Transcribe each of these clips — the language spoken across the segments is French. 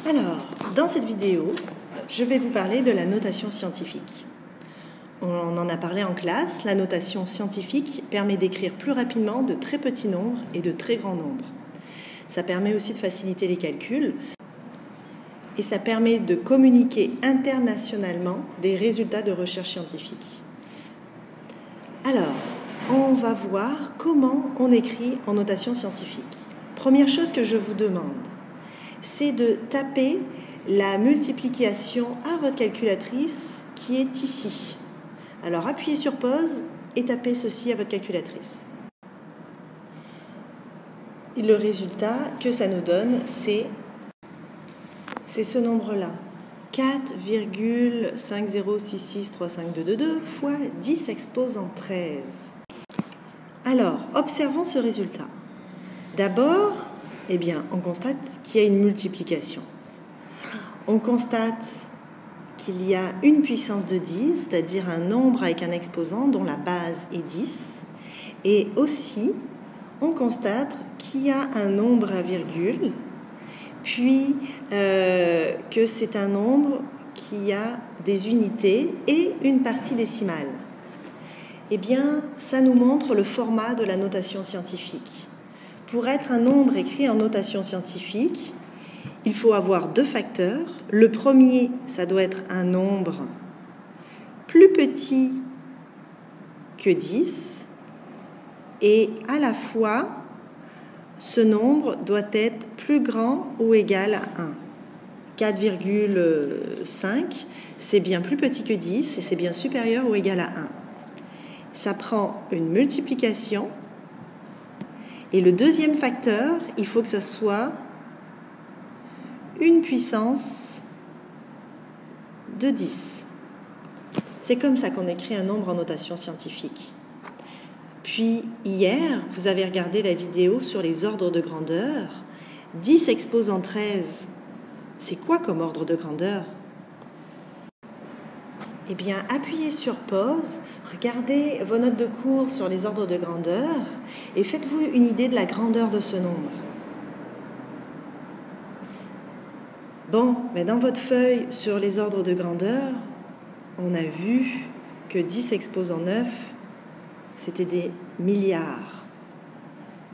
Alors, dans cette vidéo, je vais vous parler de la notation scientifique. On en a parlé en classe, la notation scientifique permet d'écrire plus rapidement de très petits nombres et de très grands nombres. Ça permet aussi de faciliter les calculs et ça permet de communiquer internationalement des résultats de recherche scientifique. Alors, on va voir comment on écrit en notation scientifique. Première chose que je vous demande, c'est de taper la multiplication à votre calculatrice qui est ici. Alors appuyez sur pause et tapez ceci à votre calculatrice. Et le résultat que ça nous donne, c'est ce nombre-là. 4,506635222 fois 10 exposant 13. Alors, observons ce résultat. D'abord, on constate qu'il y a une multiplication. On constate qu'il y a une puissance de 10, c'est-à-dire un nombre avec un exposant dont la base est 10. Et aussi, on constate qu'il y a un nombre à virgule, puis que c'est un nombre qui a des unités et une partie décimale. Ça nous montre le format de la notation scientifique. Pour être un nombre écrit en notation scientifique, il faut avoir deux facteurs. Le premier, ça doit être un nombre plus petit que 10 et à la fois, ce nombre doit être plus grand ou égal à 1. 4,5, c'est bien plus petit que 10 et c'est bien supérieur ou égal à 1. Ça prend une multiplication. Et le deuxième facteur, il faut que ça soit une puissance de 10. C'est comme ça qu'on écrit un nombre en notation scientifique. Puis hier, vous avez regardé la vidéo sur les ordres de grandeur. 10 exposant 13, c'est quoi comme ordre de grandeur ? Appuyez sur pause, regardez vos notes de cours sur les ordres de grandeur et faites-vous une idée de la grandeur de ce nombre. Dans votre feuille sur les ordres de grandeur, on a vu que 10 exposant 9, c'était des milliards.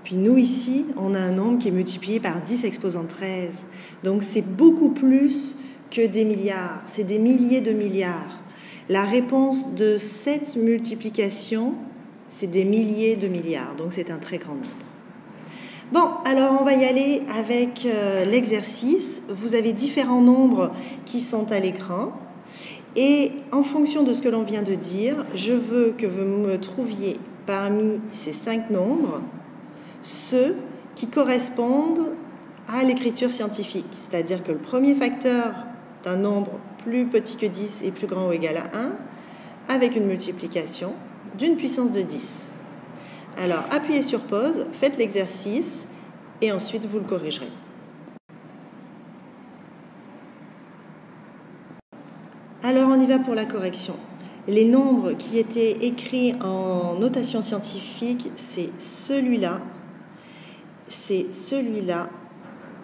Puis nous ici, on a un nombre qui est multiplié par 10 exposant 13. Donc c'est beaucoup plus que des milliards, c'est des milliers de milliards. La réponse de cette multiplication, c'est des milliers de milliards, donc c'est un très grand nombre. Alors on va y aller avec l'exercice. Vous avez différents nombres qui sont à l'écran. Et en fonction de ce que l'on vient de dire, je veux que vous me trouviez parmi ces 5 nombres ceux qui correspondent à l'écriture scientifique. C'est-à-dire que le premier facteur d'un nombre plus petit que 10 et plus grand ou égal à 1, avec une multiplication d'une puissance de 10. Alors, appuyez sur pause, faites l'exercice et ensuite vous le corrigerez. Alors, on y va pour la correction. Les nombres qui étaient écrits en notation scientifique, c'est celui-là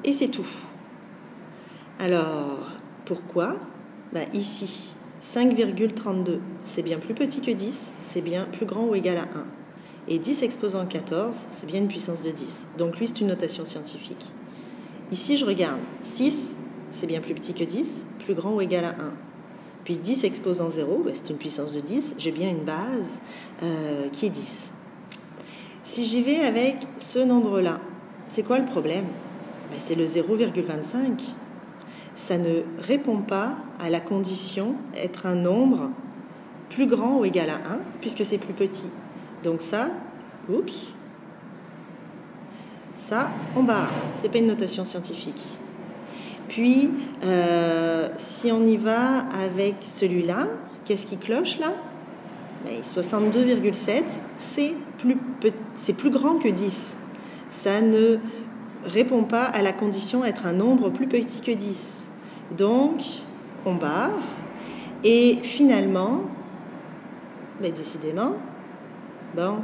et c'est tout. Alors, pourquoi ? Ici, 5,32, c'est bien plus petit que 10, c'est bien plus grand ou égal à 1. Et 10 exposant 14, c'est bien une puissance de 10. Donc lui, c'est une notation scientifique. Ici, je regarde. 6, c'est bien plus petit que 10, plus grand ou égal à 1. Puis 10 exposant 0, c'est une puissance de 10, j'ai bien une base qui est 10. Si j'y vais avec ce nombre-là, c'est quoi le problème ? C'est le 0,25. Ça ne répond pas à la condition être un nombre plus grand ou égal à 1, puisque c'est plus petit. Donc ça, on barre. Ce n'est pas une notation scientifique. Puis, si on y va avec celui-là, qu'est-ce qui cloche là ? 62,7, c'est plus grand que 10. Ça ne répond pas à la condition être un nombre plus petit que 10. Donc, on barre. Et finalement, décidément, non.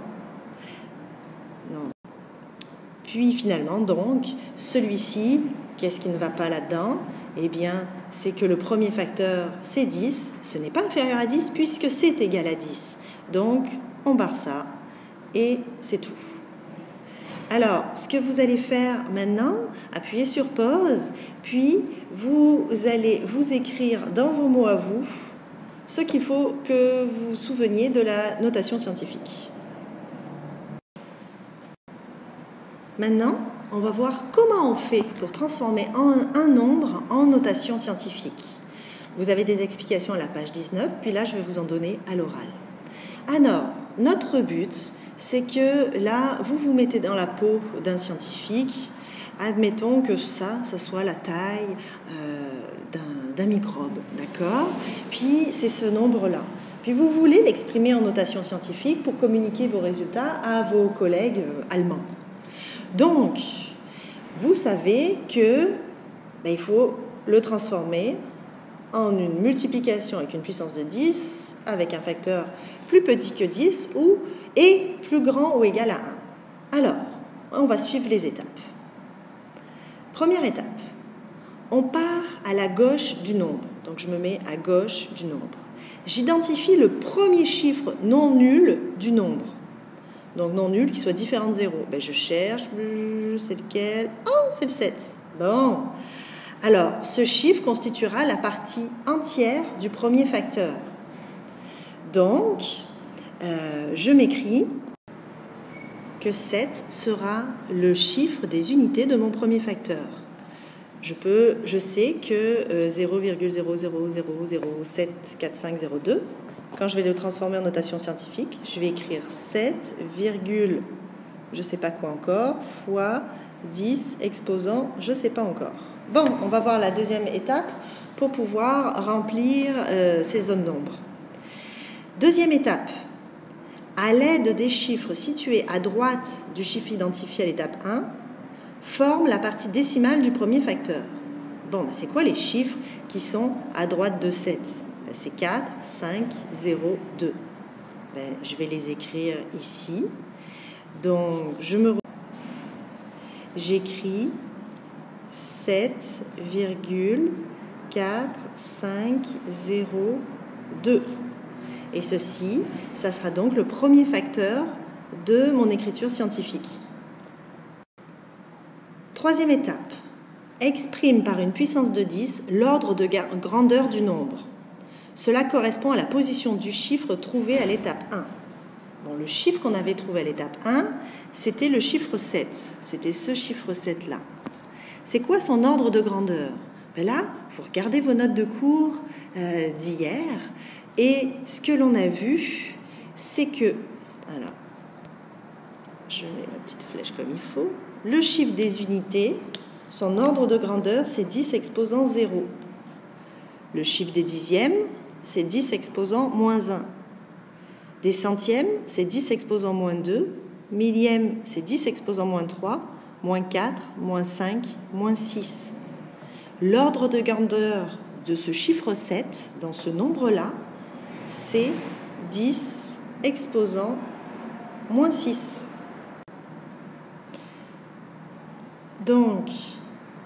Puis finalement, donc, celui-ci, qu'est-ce qui ne va pas là-dedans ? eh bien, c'est que le premier facteur, c'est 10. Ce n'est pas inférieur à 10 puisque c'est égal à 10. Donc, on barre ça et c'est tout. Alors, ce que vous allez faire maintenant, appuyez sur pause, puis vous allez vous écrire dans vos mots à vous ce qu'il faut que vous vous souveniez de la notation scientifique. Maintenant, on va voir comment on fait pour transformer un nombre en notation scientifique. Vous avez des explications à la page 19, puis là, je vais vous en donner à l'oral. Alors, notre but, c'est que là, vous vous mettez dans la peau d'un scientifique. Admettons que ça soit la taille d'un microbe, d'accord? Puis, c'est ce nombre-là. Puis, vous voulez l'exprimer en notation scientifique pour communiquer vos résultats à vos collègues allemands. Donc, vous savez que il faut le transformer en une multiplication avec une puissance de 10, avec un facteur plus petit que 10 et plus grand ou égal à 1. Alors, on va suivre les étapes. Première étape, on part à la gauche du nombre. Donc, je me mets à gauche du nombre. J'identifie le premier chiffre non nul du nombre. Donc, non nul qui soit différent de 0. Je cherche, c'est lequel? Oh, c'est le 7. Bon. Alors, ce chiffre constituera la partie entière du premier facteur. Donc, je m'écris que 7 sera le chiffre des unités de mon premier facteur. Je sais que 0,0000074502, quand je vais le transformer en notation scientifique, je vais écrire 7, je ne sais pas quoi encore, fois 10 exposant je ne sais pas encore. Bon, on va voir la deuxième étape pour pouvoir remplir ces zones d'ombre. Deuxième étape, à l'aide des chiffres situés à droite du chiffre identifié à l'étape 1, forme la partie décimale du premier facteur. Bon, c'est quoi les chiffres qui sont à droite de 7? C'est 4, 5, 0, 2. Je vais les écrire ici. Donc, j'écris 7,450,2. Et ceci, ça sera donc le premier facteur de mon écriture scientifique. Troisième étape, exprime par une puissance de 10 l'ordre de grandeur du nombre. Cela correspond à la position du chiffre trouvé à l'étape 1. Bon, le chiffre qu'on avait trouvé à l'étape 1, c'était le chiffre 7. C'était ce chiffre 7-là. C'est quoi son ordre de grandeur? Là, il faut regarder vos notes de cours d'hier. Et ce que l'on a vu, c'est que... Alors, je mets ma petite flèche comme il faut. Le chiffre des unités, son ordre de grandeur, c'est 10 exposant 0. Le chiffre des dixièmes, c'est 10 exposant moins 1. Des centièmes, c'est 10 exposant moins 2. Millièmes, c'est 10 exposant moins 3, moins 4, moins 5, moins 6. L'ordre de grandeur de ce chiffre 7, dans ce nombre-là, c'est 10 exposant moins 6. Donc,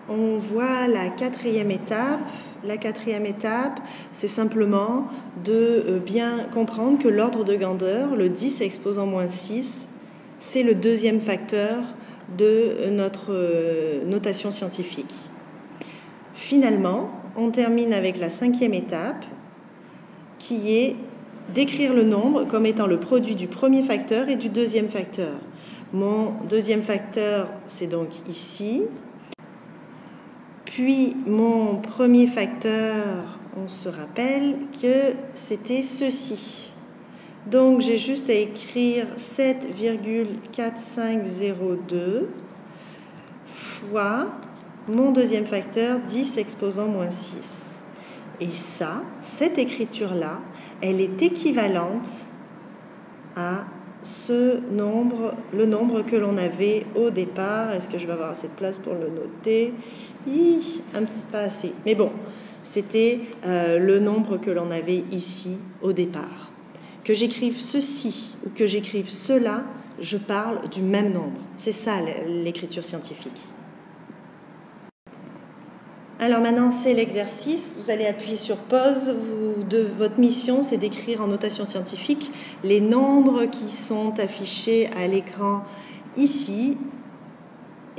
on voit la quatrième étape. La quatrième étape, c'est simplement de bien comprendre que l'ordre de grandeur, le 10 exposant moins 6, c'est le deuxième facteur de notre notation scientifique. Finalement, on termine avec la cinquième étape, qui est d'écrire le nombre comme étant le produit du premier facteur et du deuxième facteur. Mon deuxième facteur, c'est donc ici. Puis mon premier facteur, on se rappelle que c'était ceci. Donc j'ai juste à écrire 7,4502 fois mon deuxième facteur, 10 exposant moins 6. Et ça, cette écriture-là, elle est équivalente à ce nombre, le nombre que l'on avait au départ. Est-ce que je vais avoir assez de place pour le noter? Un petit pas assez. Mais bon, c'était le nombre que l'on avait ici au départ. Que j'écrive ceci ou que j'écrive cela, je parle du même nombre. C'est ça l'écriture scientifique. Alors maintenant, c'est l'exercice. Vous allez appuyer sur pause. Votre mission, c'est d'écrire en notation scientifique les nombres qui sont affichés à l'écran ici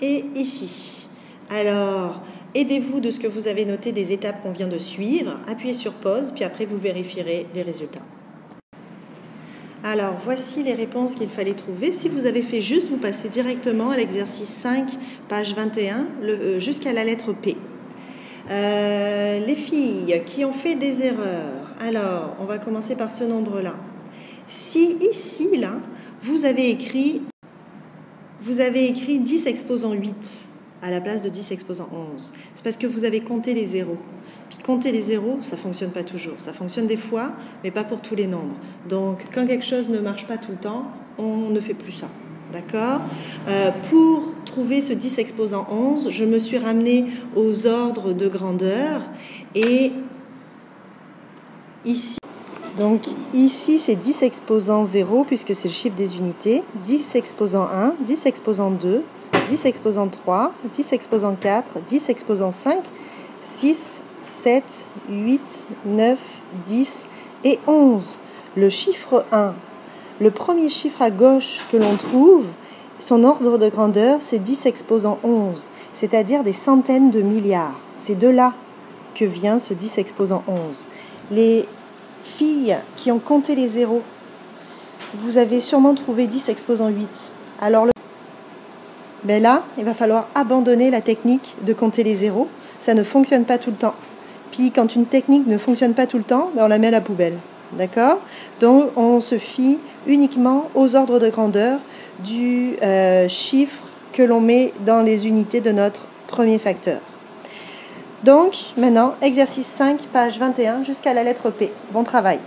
et ici. Alors, aidez-vous de ce que vous avez noté des étapes qu'on vient de suivre. Appuyez sur pause, puis après, vous vérifierez les résultats. Alors, voici les réponses qu'il fallait trouver. Si vous avez fait juste, vous passez directement à l'exercice 5, page 21, jusqu'à la lettre P. Les filles qui ont fait des erreurs, alors on va commencer par ce nombre-là. Si ici, là, vous avez écrit 10 exposant 8 à la place de 10 exposant 11, c'est parce que vous avez compté les zéros. Puis compter les zéros, ça ne fonctionne pas toujours. Ça fonctionne des fois, mais pas pour tous les nombres. Donc, quand quelque chose ne marche pas tout le temps, on ne fait plus ça. D'accord ? Pour trouver ce 10 exposant 11, je me suis ramenée aux ordres de grandeur. Et ici, donc ici c'est 10 exposant 0, puisque c'est le chiffre des unités. 10 exposant 1, 10 exposant 2, 10 exposant 3, 10 exposant 4, 10 exposant 5, 6, 7, 8, 9, 10 et 11. Le chiffre 1. Le premier chiffre à gauche que l'on trouve, son ordre de grandeur, c'est 10 exposant 11, c'est-à-dire des centaines de milliards. C'est de là que vient ce 10 exposant 11. Les filles qui ont compté les zéros, vous avez sûrement trouvé 10 exposant 8. Alors là, il va falloir abandonner la technique de compter les zéros. Ça ne fonctionne pas tout le temps. Puis quand une technique ne fonctionne pas tout le temps, on la met à la poubelle. D'accord ? Donc on se fie uniquement aux ordres de grandeur du chiffre que l'on met dans les unités de notre premier facteur. Donc maintenant, exercice 5, page 21, jusqu'à la lettre P. Bon travail.